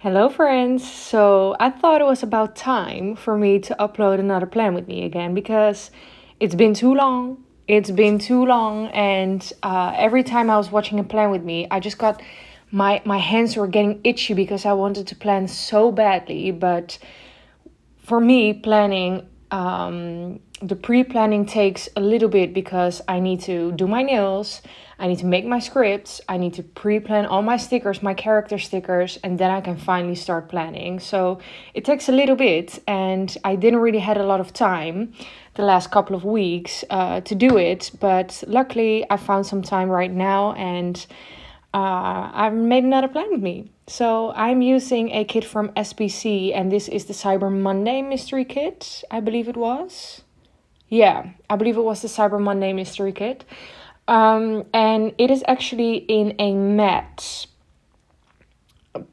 Hello, friends. So I thought it was about time for me to upload another plan with me again because it's been too long. It's been too long, and every time I was watching a plan with me, I just got my hands were getting itchy because I wanted to plan so badly. But for me, planning, the pre-planning takes a little bit because I need to do my nails, I need to make my scripts, I need to pre-plan all my stickers, my character stickers, and then I can finally start planning. So it takes a little bit, and I didn't really had a lot of time the last couple of weeks to do it, but luckily I found some time right now, and I've made another plan with me. So I'm using a kit from SPC, and this is the Cyber Monday mystery kit, I believe it was. Yeah, I believe it was the Cyber Monday mystery kit. And it is actually in a matte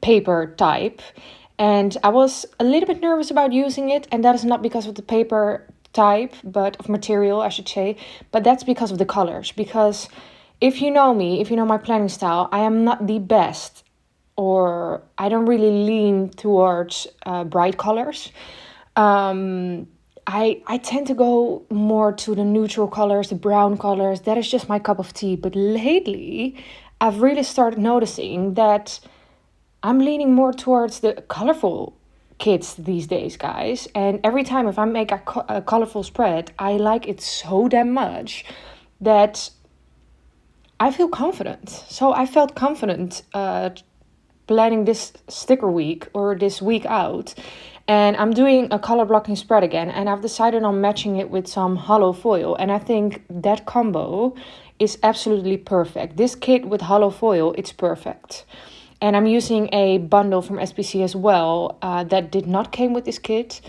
paper type. And I was a little bit nervous about using it, and that is not because of the paper type, but of material, I should say, but that's because of the colors. Because if you know me, if you know my planning style, I am not the best, or I don't really lean towards bright colors. I tend to go more to the neutral colors, the brown colors. That is just my cup of tea. But lately, I've really started noticing that I'm leaning more towards the colorful kits these days, guys. And every time if I make a colorful spread, I like it so damn much that I feel confident. So I felt confident planning this sticker week or this week out. And I'm doing a color blocking spread again. And I've decided on matching it with some hollow foil. And I think that combo is absolutely perfect. This kit with hollow foil, it's perfect. And I'm using a bundle from SPC as well that did not came with this kit.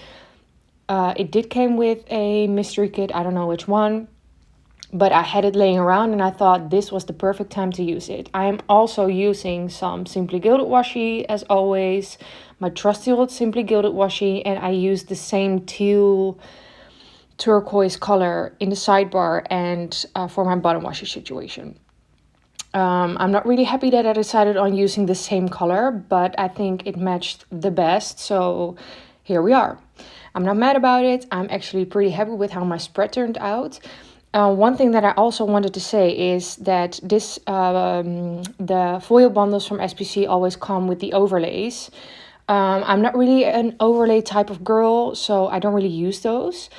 It did came with a mystery kit. I don't know which one. But I had it laying around and I thought this was the perfect time to use it. I am also using some Simply Gilded washi as always. My trusty old Simply Gilded washi. And I use the same teal turquoise color in the sidebar and for my bottom washi situation. I'm not really happy that I decided on using the same color, but I think it matched the best. So here we are. I'm not mad about it. I'm actually pretty happy with how my spread turned out. One thing that I also wanted to say is that the foil bundles from SPC always come with the overlays. I'm not really an overlay type of girl, so I don't really use those.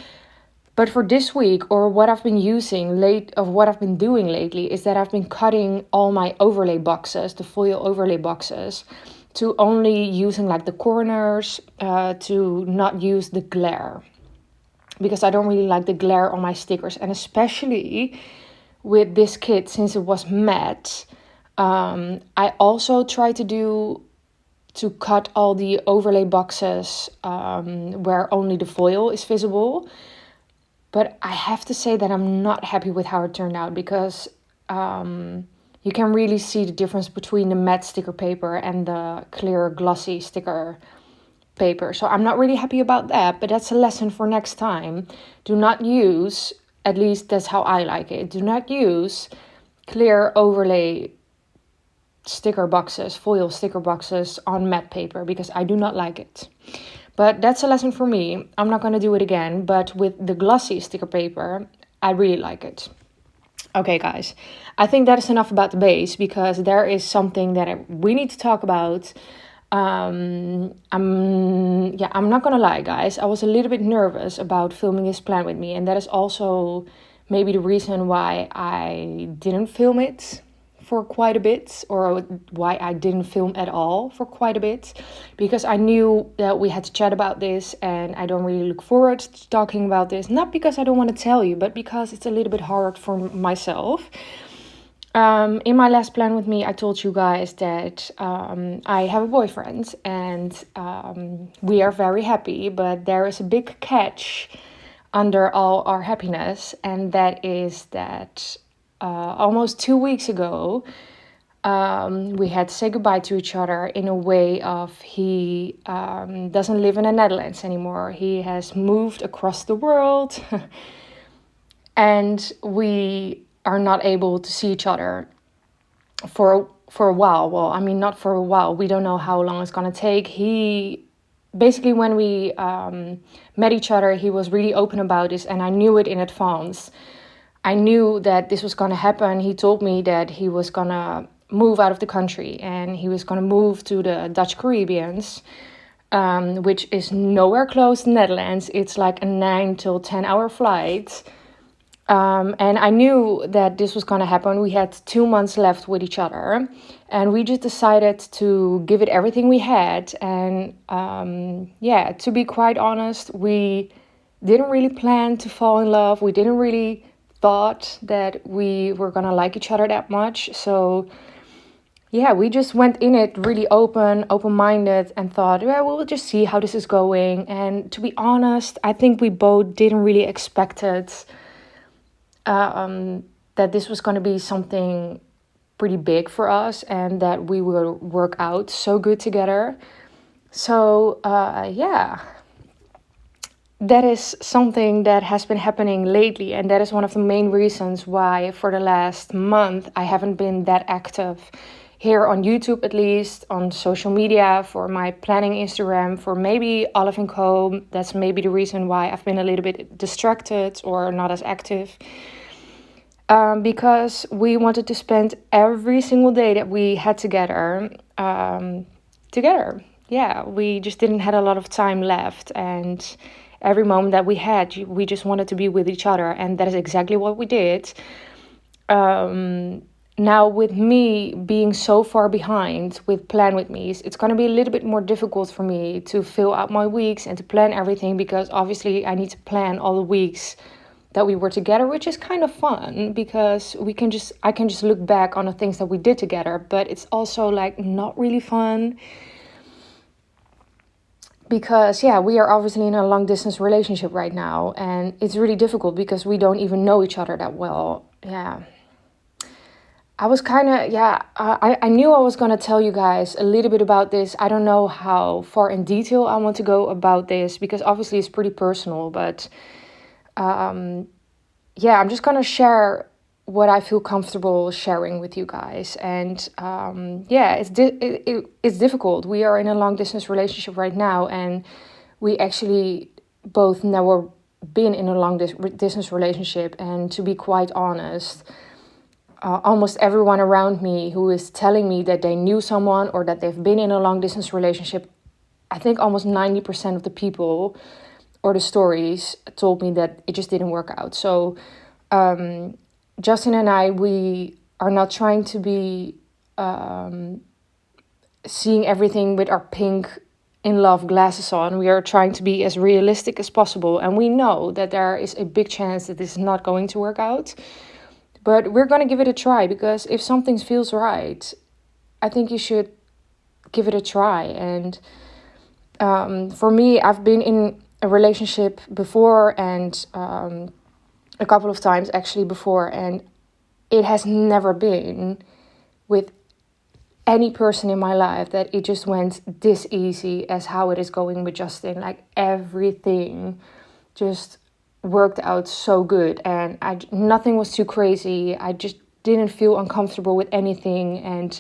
But for this week, or what I've been what I've been doing lately, is that I've been cutting all my overlay boxes, the foil overlay boxes, to only using like the corners, to not use the glare. Because I don't really like the glare on my stickers. And especially with this kit, since it was matte, I also try to cut all the overlay boxes where only the foil is visible. But I have to say that I'm not happy with how it turned out because you can really see the difference between the matte sticker paper and the clear glossy sticker paper. So I'm not really happy about that, but that's a lesson for next time. Do not use, at least that's how I like it, do not use clear overlay sticker boxes, foil sticker boxes on matte paper because I do not like it. But that's a lesson for me. I'm not going to do it again, but with the glossy sticker paper, I really like it. Okay, guys, I think that is enough about the base because there is something that we need to talk about. I'm not gonna lie, guys. I was a little bit nervous about filming this plan with me, and that is also maybe the reason why I didn't film it for quite a bit, or why I didn't film at all for quite a bit, because I knew that we had to chat about this, and I don't really look forward to talking about this. Not because I don't want to tell you, but because it's a little bit hard for myself. In my last plan with me, I told you guys that I have a boyfriend and we are very happy, but there is a big catch under all our happiness, and that is that almost 2 weeks ago, we had to say goodbye to each other in a way of he doesn't live in the Netherlands anymore. He has moved across the world and we are not able to see each other for for a while. Well, I mean, not for a while. We don't know how long it's going to take. He basically, when we met each other, he was really open about this, and I knew it in advance. I knew that this was going to happen. He told me that he was going to move out of the country and he was going to move to the Dutch Caribbeans, which is nowhere close to Netherlands. It's like a 9 to 10 hour flight. And I knew that this was going to happen. We had 2 months left with each other, and we just decided to give it everything we had. And to be quite honest, we didn't really plan to fall in love. We didn't really thought that we were going to like each other that much. So yeah, we just went in it really open-minded, and thought, well, we'll just see how this is going. And to be honest, I think we both didn't really expect it. That this was going to be something pretty big for us, and that we will work out so good together. So that is something that has been happening lately, and that is one of the main reasons why for the last month I haven't been that active here on YouTube, at least on social media, for my planning Instagram, for maybe Olive & Co. That's maybe the reason why I've been a little bit distracted or not as active. Because we wanted to spend every single day that we had together. Yeah, we just didn't have a lot of time left, and every moment that we had, we just wanted to be with each other, and that is exactly what we did. Now, with me being so far behind with Plan With Me, it's going to be a little bit more difficult for me to fill out my weeks and to plan everything, because obviously I need to plan all the weeks that we were together, which is kind of fun, because I can just look back on the things that we did together, but it's also like not really fun, because we are obviously in a long distance relationship right now, and it's really difficult because we don't even know each other that well. I was kind of, I knew I was going to tell you guys a little bit about this. I don't know how far in detail I want to go about this, because obviously it's pretty personal, but I'm just going to share what I feel comfortable sharing with you guys. And it's difficult. We are in a long distance relationship right now, and we actually both never been in a long distance relationship. And to be quite honest, almost everyone around me who is telling me that they knew someone or that they've been in a long distance relationship, I think almost 90% of the people or the stories told me that it just didn't work out. So Justin and I, we are not trying to be seeing everything with our pink in love glasses on. We are trying to be as realistic as possible, and we know that there is a big chance that this is not going to work out. But we're going to give it a try, because if something feels right, I think you should give it a try. And for me, I've been in a relationship before, and a couple of times actually before, and it has never been with any person in my life that it just went this easy as how it is going with Justin. Like, everything just worked out so good, and nothing was too crazy. I just didn't feel uncomfortable with anything, and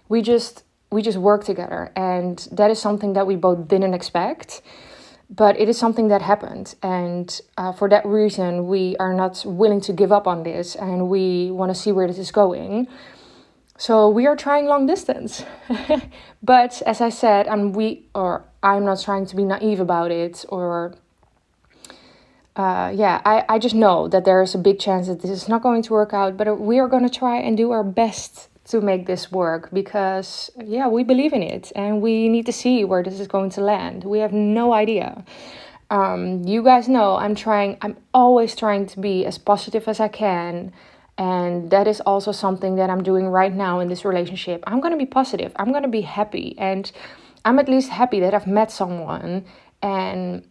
we just worked together, and that is something that we both didn't expect, but it is something that happened. And for that reason, we are not willing to give up on this, and we want to see where this is going. So we are trying long distance. But as I said, I'm not trying to be naive about it, or I just know that there is a big chance that this is not going to work out, but we are going to try and do our best to make this work, because we believe in it, and we need to see where this is going to land. We have no idea. You guys know I'm always trying to be as positive as I can, and that is also something that I'm doing right now in this relationship. I'm going to be positive. I'm going to be happy, and I'm at least happy that I've met someone and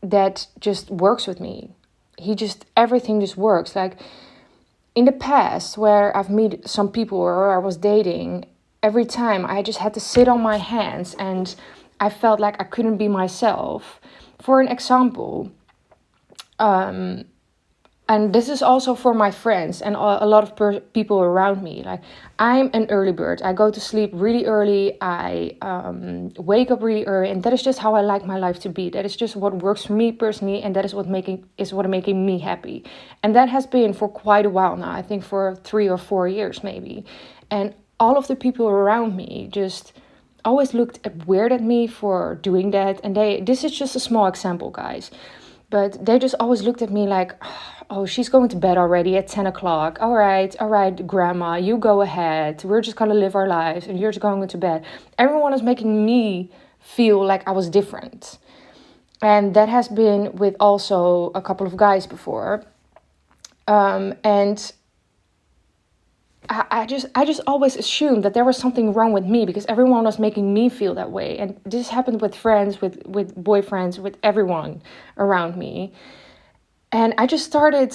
that just works with me. Everything just works. Like, in the past, where I've met some people or I was dating, every time I just had to sit on my hands, and I felt like I couldn't be myself. For an example, and this is also for my friends and a lot of people around me. Like, I'm an early bird. I go to sleep really early. I wake up really early, and that is just how I like my life to be. That is just what works for me personally, and that is what making me happy. And that has been for quite a while now. I think for 3 or 4 years maybe. And all of the people around me just always looked weird at me for doing that. And this is just a small example, guys. But they just always looked at me like, oh, she's going to bed already at 10 o'clock. All right, grandma, you go ahead. We're just going to live our lives and you're just going to bed. Everyone is making me feel like I was different. And that has been with also a couple of guys before. And I just always assumed that there was something wrong with me because everyone was making me feel that way. And this happened with friends, with boyfriends, with everyone around me. And I just started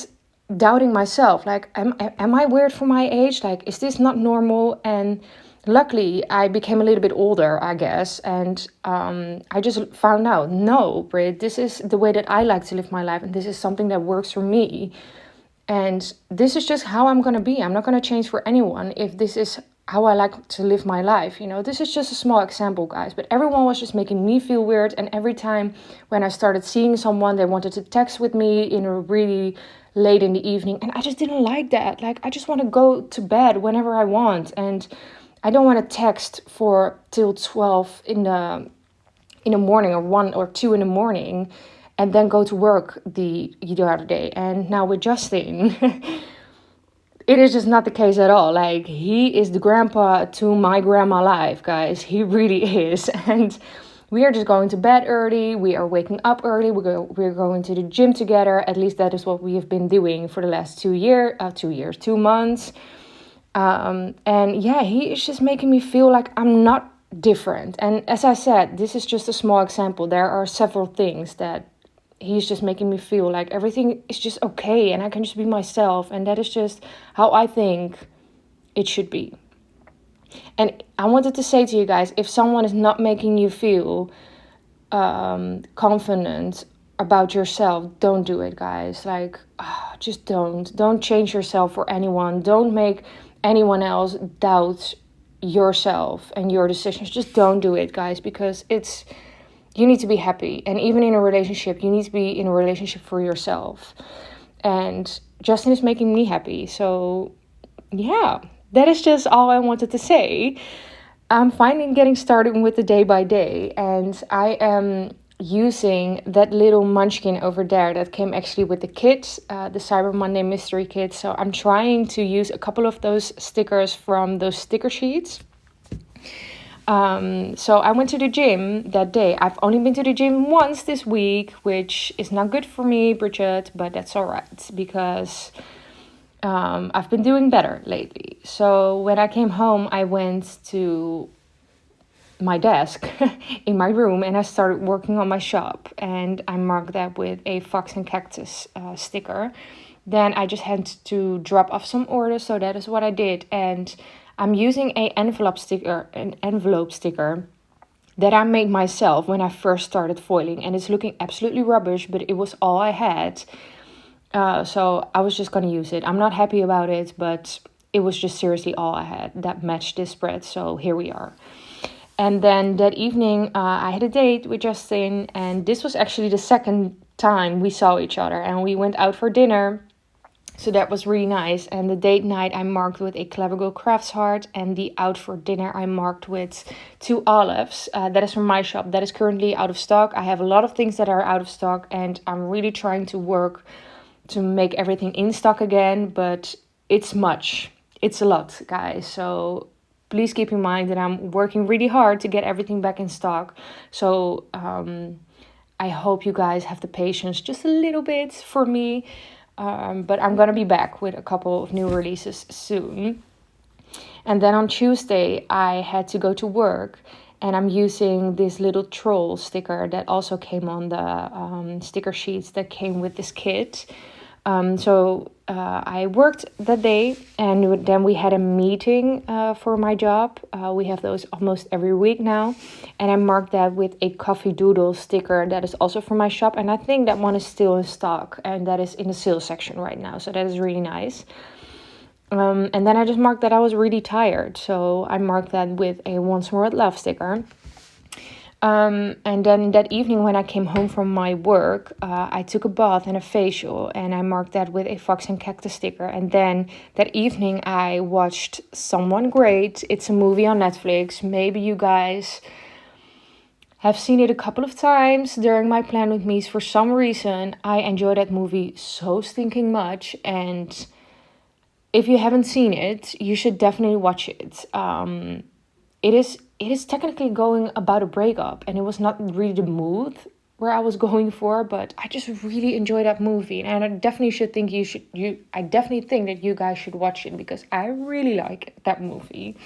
doubting myself. Like, am I weird for my age? Like, is this not normal? And luckily, I became a little bit older, I guess. And I just found out, no, Britt, this is the way that I like to live my life. And this is something that works for me. And this is just how I'm going to be. I'm not going to change for anyone if this is how I like to live my life. You know, this is just a small example, guys. But everyone was just making me feel weird. And every time when I started seeing someone, they wanted to text with me in a really late in the evening. And I just didn't like that. Like, I just want to go to bed whenever I want. And I don't want to text for till 12 in the morning or 1 or 2 in the morning. And then go to work the other day. And now with Justin, it is just not the case at all. Like, he is the grandpa to my grandma life, guys. He really is. And we are just going to bed early. We are waking up early. We're going to the gym together. At least that is what we have been doing for the last 2 months. And yeah, he is just making me feel like I'm not different. And as I said, this is just a small example. There are several things that he's just making me feel like everything is just okay and I can just be myself. And that is just how I think it should be. And I wanted to say to you guys, if someone is not making you feel confident about yourself, don't do it, guys. Like, just don't change yourself for anyone. Don't make anyone else doubt yourself and your decisions. Just don't do it, guys, because you need to be happy. And even in a relationship, you need to be in a relationship for yourself. And Justin is making me happy. So yeah, that is just all I wanted to say. I'm finally getting started with the day by day. And I am using that little munchkin over there that came actually with the kit, the Cyber Monday mystery kit. So I'm trying to use a couple of those stickers from those sticker sheets. So I went to the gym that day. I've only been to the gym once this week, which is not good for me, Bridget, but that's all right because I've been doing better lately. So when I came home, I went to my desk in my room and I started working on my shop, and I marked that with a fox and cactus sticker. Then I just had to drop off some orders, so that is what I did. And I'm using an envelope sticker that I made myself when I first started foiling. And it's looking absolutely rubbish, but it was all I had. So I was just going to use it. I'm not happy about it, but it was just seriously all I had that matched this spread. So here we are. And then that evening, I had a date with Justin. And this was actually the second time we saw each other. And we went out for dinner. So that was really nice. And the date night I marked with a Clever Girl Crafts heart. And the out for dinner I marked with 2 olives. That is from my shop. That is currently out of stock. I have a lot of things that are out of stock. And I'm really trying to work to make everything in stock again. But it's much. It's a lot, guys. So please keep in mind that I'm working really hard to get everything back in stock. So I hope you guys have the patience just a little bit for me. But I'm going to be back with a couple of new releases soon. And then on Tuesday, I had to go to work. And I'm using this little troll sticker that also came on the sticker sheets that came with this kit. I worked that day, and then we had a meeting for my job. We have those almost every week now. And I marked that with a coffee doodle sticker that is also from my shop. And I think that one is still in stock, and that is in the sales section right now. So that is really nice. And then I just marked that I was really tired. So I marked that with a Once More with Love sticker. And then that evening when I came home from my work, I took a bath and a facial, and I marked that with a Fox and Cactus sticker. And then that evening I watched Someone Great. It's a movie on Netflix. Maybe you guys have seen it a couple of times during my plan with me's. For some reason, I enjoy that movie so stinking much. And if you haven't seen it, you should definitely watch it. It is technically going about a breakup, and it was not really the mood where I was going for, but I just really enjoy that movie, and I definitely I definitely think that you guys should watch it, because I really like that movie.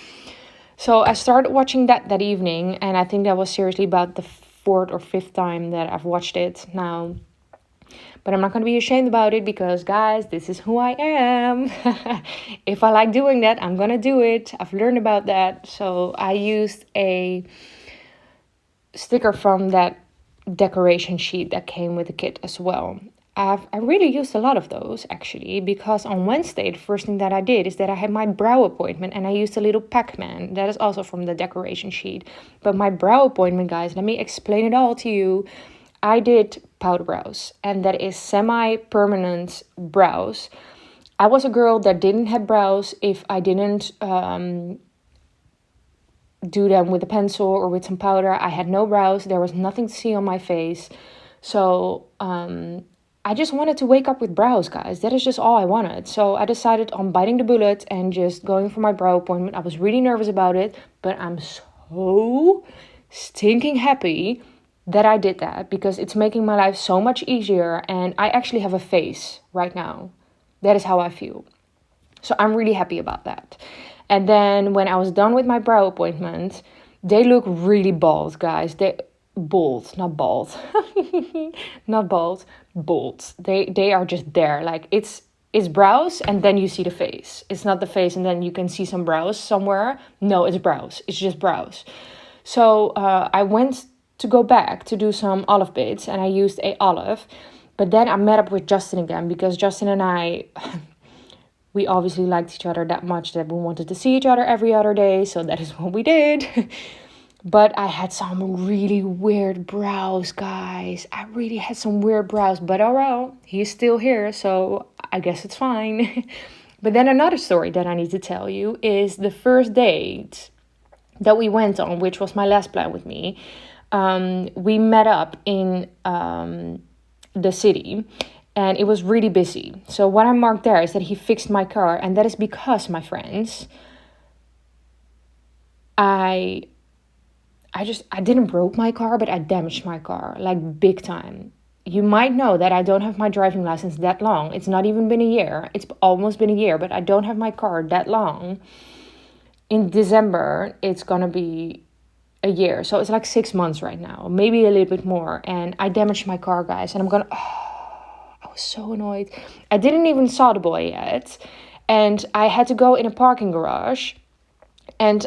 So I started watching that evening, and I think that was seriously about the 4th or 5th time that I've watched it now. But I'm not going to be ashamed about it, because, guys, this is who I am. If I like doing that, I'm going to do it. I've learned about that. So I used a sticker from that decoration sheet that came with the kit as well. I really used a lot of those, actually, because on Wednesday, the first thing that I did is that I had my brow appointment, and I used a little Pac-Man. That is also from the decoration sheet. But my brow appointment, guys, let me explain it all to you. I did powder brows, and that is semi-permanent brows. I was a girl that didn't have brows if I didn't do them with a pencil or with some powder. I had no brows. There was nothing to see on my face. So I just wanted to wake up with brows, guys. That is just all I wanted. So I decided on biting the bullet and just going for my brow appointment. I was really nervous about it, but I'm so stinking happy that I did that, because it's making my life so much easier, and I actually have a face right now. That is how I feel. So I'm really happy about that. And then when I was done with my brow appointment, they look really bald, guys. Not bald. Not bald, bald. They are just there. Like it's brows, and then you see the face. It's not the face and then you can see some brows somewhere. No, it's brows. It's just brows. So I went to go back to do some olive bits, and I used a olive. But then I met up with Justin again, because Justin and I, we obviously liked each other that much that we wanted to see each other every other day. So that is what we did. But I had some really weird brows, guys. I really had some weird brows. But oh well, he's still here, so I guess it's fine. But then another story that I need to tell you is the first date that we went on, which was my last plan with me. We met up in the city, and it was really busy. So what I marked there is that he fixed my car, and that is because, my friends, I didn't broke my car, but I damaged my car, like big time. You might know that I don't have my driving license that long. It's not even been a year. It's almost been a year, but I don't have my car that long. In December, it's gonna be a year. So it's like 6 months right now, maybe a little bit more. And I damaged my car, guys. And I was so annoyed. I didn't even saw the boy yet. And I had to go in a parking garage. And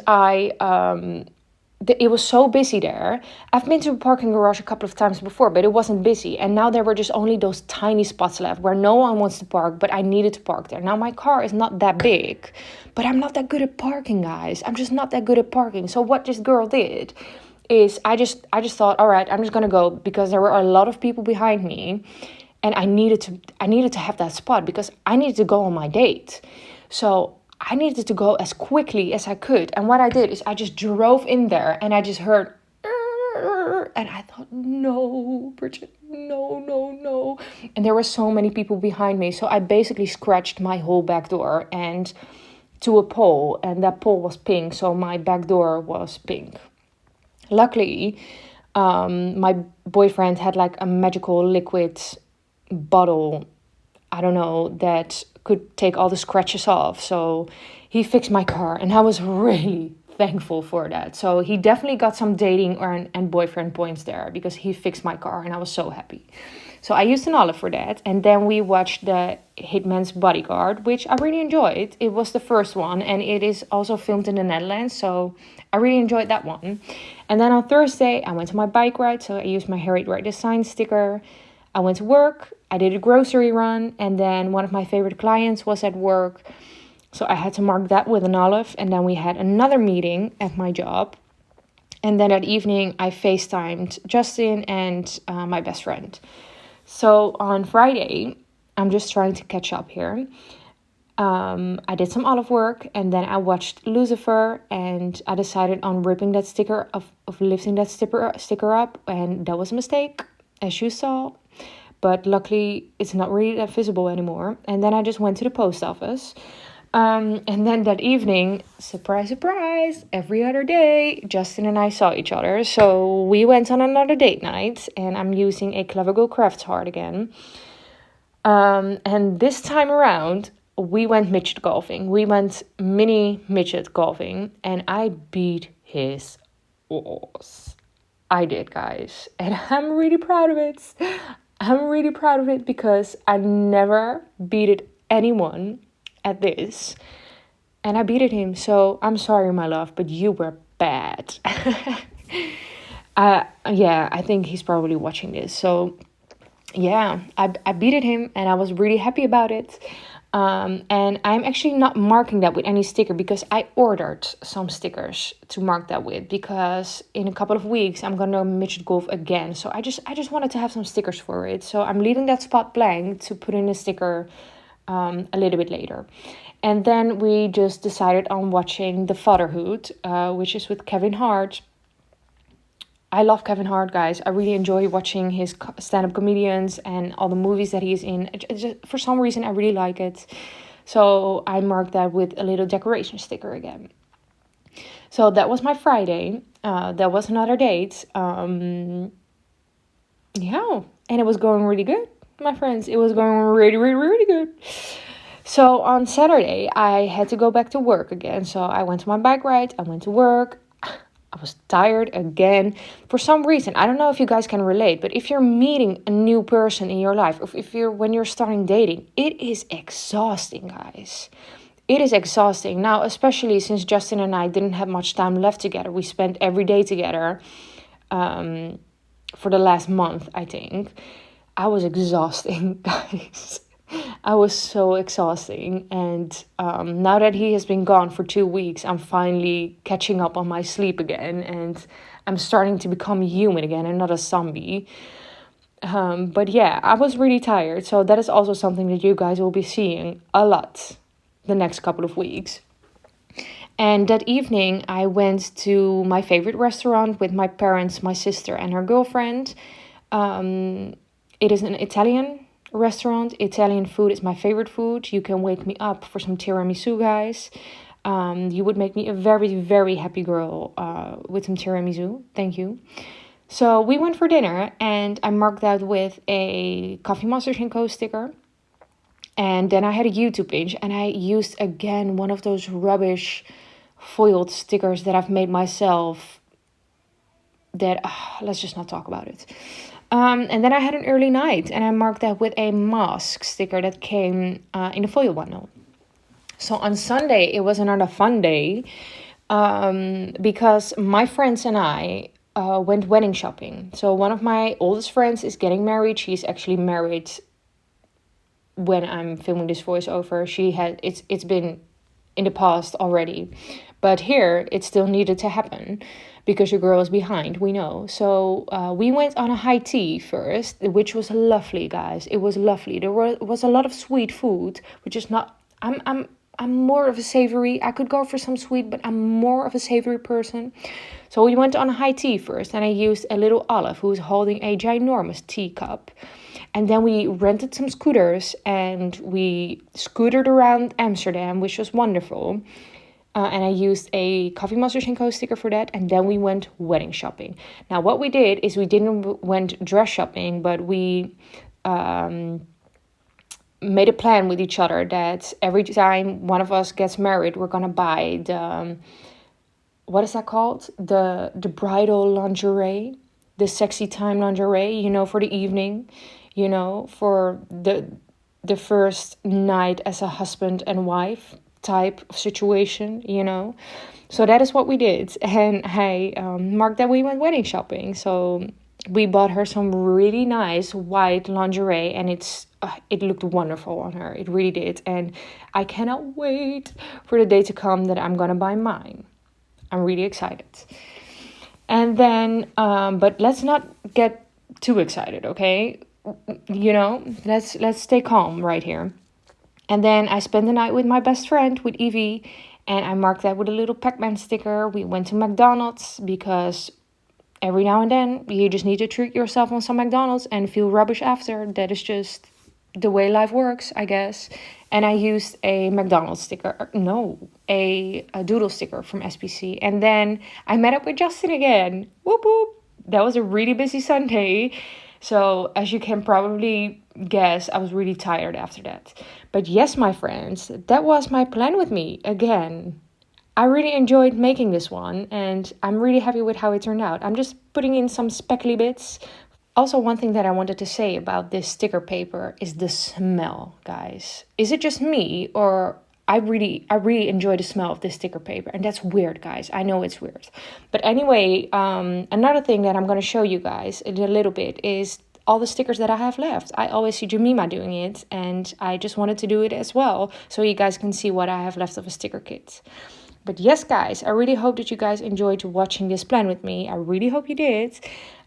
it was so busy there. I've been to a parking garage a couple of times before, but it wasn't busy. And now there were just only those tiny spots left where no one wants to park, but I needed to park there. Now my car is not that big, but I'm not that good at parking, guys. I'm just not that good at parking. So what this girl did is I just thought, all right, I'm just going to go, because there were a lot of people behind me, and I needed to have that spot because I needed to go on my date. So I needed to go as quickly as I could. And what I did is I just drove in there, and I just heard, and I thought, no, Bridget, no. And there were so many people behind me. So I basically scratched my whole back door and to a pole, and that pole was pink. So my back door was pink. Luckily, my boyfriend had like a magical liquid bottle, I don't know, that could take all the scratches off. So he fixed my car, and I was really thankful for that. So he definitely got some dating and boyfriend points there, because he fixed my car, and I was so happy. So I used an olive for that. And then we watched the Hitman's Bodyguard, which I really enjoyed. It was the first one, and it is also filmed in the Netherlands. So I really enjoyed that one. And then on Thursday, I went to my bike ride. So I used my Harriet Wright Design sticker. I went to work. I did a grocery run. And then one of my favorite clients was at work. So I had to mark that with an olive. And then we had another meeting at my job. And then that evening, I FaceTimed Justin and my best friend. So on Friday, I'm just trying to catch up here. I did some olive work, and then I watched Lucifer, and I decided on ripping that sticker, of lifting that sticker up, and that was a mistake, as you saw. But luckily, it's not really that visible anymore. And then I just went to the post office. And then that evening, surprise, surprise, every other day, Justin and I saw each other. So we went on another date night, and I'm using a Clever Girl Crafts heart again. And this time around, we went midget golfing. We went mini midget golfing, and I beat his ass. I did, guys. And I'm really proud of it. I'm really proud of it because I never beat anyone at this, and I beat him. So I'm sorry, my love, but you were bad. Yeah, I think he's probably watching this. So yeah, I beat him, and I was really happy about it. And I'm actually not marking that with any sticker because I ordered some stickers to mark that with, because in a couple of weeks I'm gonna midget golf again. So I just wanted to have some stickers for it. So I'm leaving that spot blank to put in a sticker a little bit later. And then we just decided on watching The Fatherhood, which is with Kevin Hart. I love Kevin Hart, guys. I really enjoy watching his stand-up comedians and all the movies that he's in. For some reason, I really like it. So I marked that with a little decoration sticker again. So that was my Friday. That was another date. Yeah, and it was going really good, my friends. It was going really, really, really good. So on Saturday, I had to go back to work again. So I went to my bike ride. I went to work. I was tired again. For some reason, I don't know if you guys can relate, but if you're meeting a new person in your life, or when you're starting dating, it is exhausting, guys. It is exhausting. Now, especially since Justin and I didn't have much time left together. We spent every day together for the last month, I think. I was exhausting, guys. I was so exhausting. And now that he has been gone for 2 weeks, I'm finally catching up on my sleep again. And I'm starting to become human again and not a zombie. But yeah, I was really tired. So that is also something that you guys will be seeing a lot the next couple of weeks. And that evening, I went to my favorite restaurant with my parents, my sister, and her girlfriend. It is an Italian restaurant. Italian food is my favorite food. You can wake me up for some tiramisu, guys. You would make me a very, very happy girl with some tiramisu. Thank you. So we went for dinner, and I marked that with a Coffee Monsters & Co. sticker. And then I had a YouTube page, and I used again one of those rubbish foiled stickers that I've made myself. That let's just not talk about it. And then I had an early night, and I marked that with a mask sticker that came in a foil bundle. So on Sunday, it was another fun day because my friends and I went wedding shopping. So one of my oldest friends is getting married. She's actually married when I'm filming this voiceover. It's been in the past already, but here it still needed to happen because your girl is behind, we know. So we went on a high tea first, which was lovely, guys. It was lovely. There was a lot of sweet food, which is not. I'm more of a savory. I could go for some sweet, but I'm more of a savory person. So we went on a high tea first, and I used a little Olive who was holding a ginormous teacup. And then we rented some scooters, and we scootered around Amsterdam, which was wonderful. And I used a Coffee Monsters & Co. sticker for that. And then we went wedding shopping. Now, what we did is we didn't went dress shopping, but we made a plan with each other that every time one of us gets married, we're going to buy the, what is that called? The bridal lingerie, the sexy time lingerie, for the evening. you know, for the first night as a husband and wife type of situation, you know. So that is what we did. And hey, marked that we went wedding shopping. So we bought her some really nice white lingerie, and it looked wonderful on her. It really did. And I cannot wait for the day to come that I'm gonna buy mine. I'm really excited. And then, but let's not get too excited, okay? You know, let's stay calm right here. And then I spent the night with my best friend, with Evie, and I marked that with a little Pac-Man sticker. We went to McDonald's because every now and then you just need to treat yourself on some McDonald's and feel rubbish after. That is just the way life works, I guess. And I used a McDonald's sticker. No, a doodle sticker from SPC. And then I met up with Justin again. Whoop whoop. That was a really busy Sunday. So as you can probably guess, I was really tired after that. But yes, my friends, that was my plan with me again. I really enjoyed making this one, and I'm really happy with how it turned out. I'm just putting in some speckly bits. Also, one thing that I wanted to say about this sticker paper is the smell, guys. Is it just me, or I really enjoy the smell of this sticker paper, and that's weird, guys. I know it's weird. But anyway, another thing that I'm going to show you guys in a little bit is all the stickers that I have left. I always see Jemima doing it, and I just wanted to do it as well, so you guys can see what I have left of a sticker kit. But yes, guys, I really hope that you guys enjoyed watching this plan with me. I really hope you did.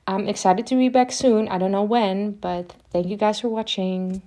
I'm excited to be back soon. I don't know when, but thank you guys for watching.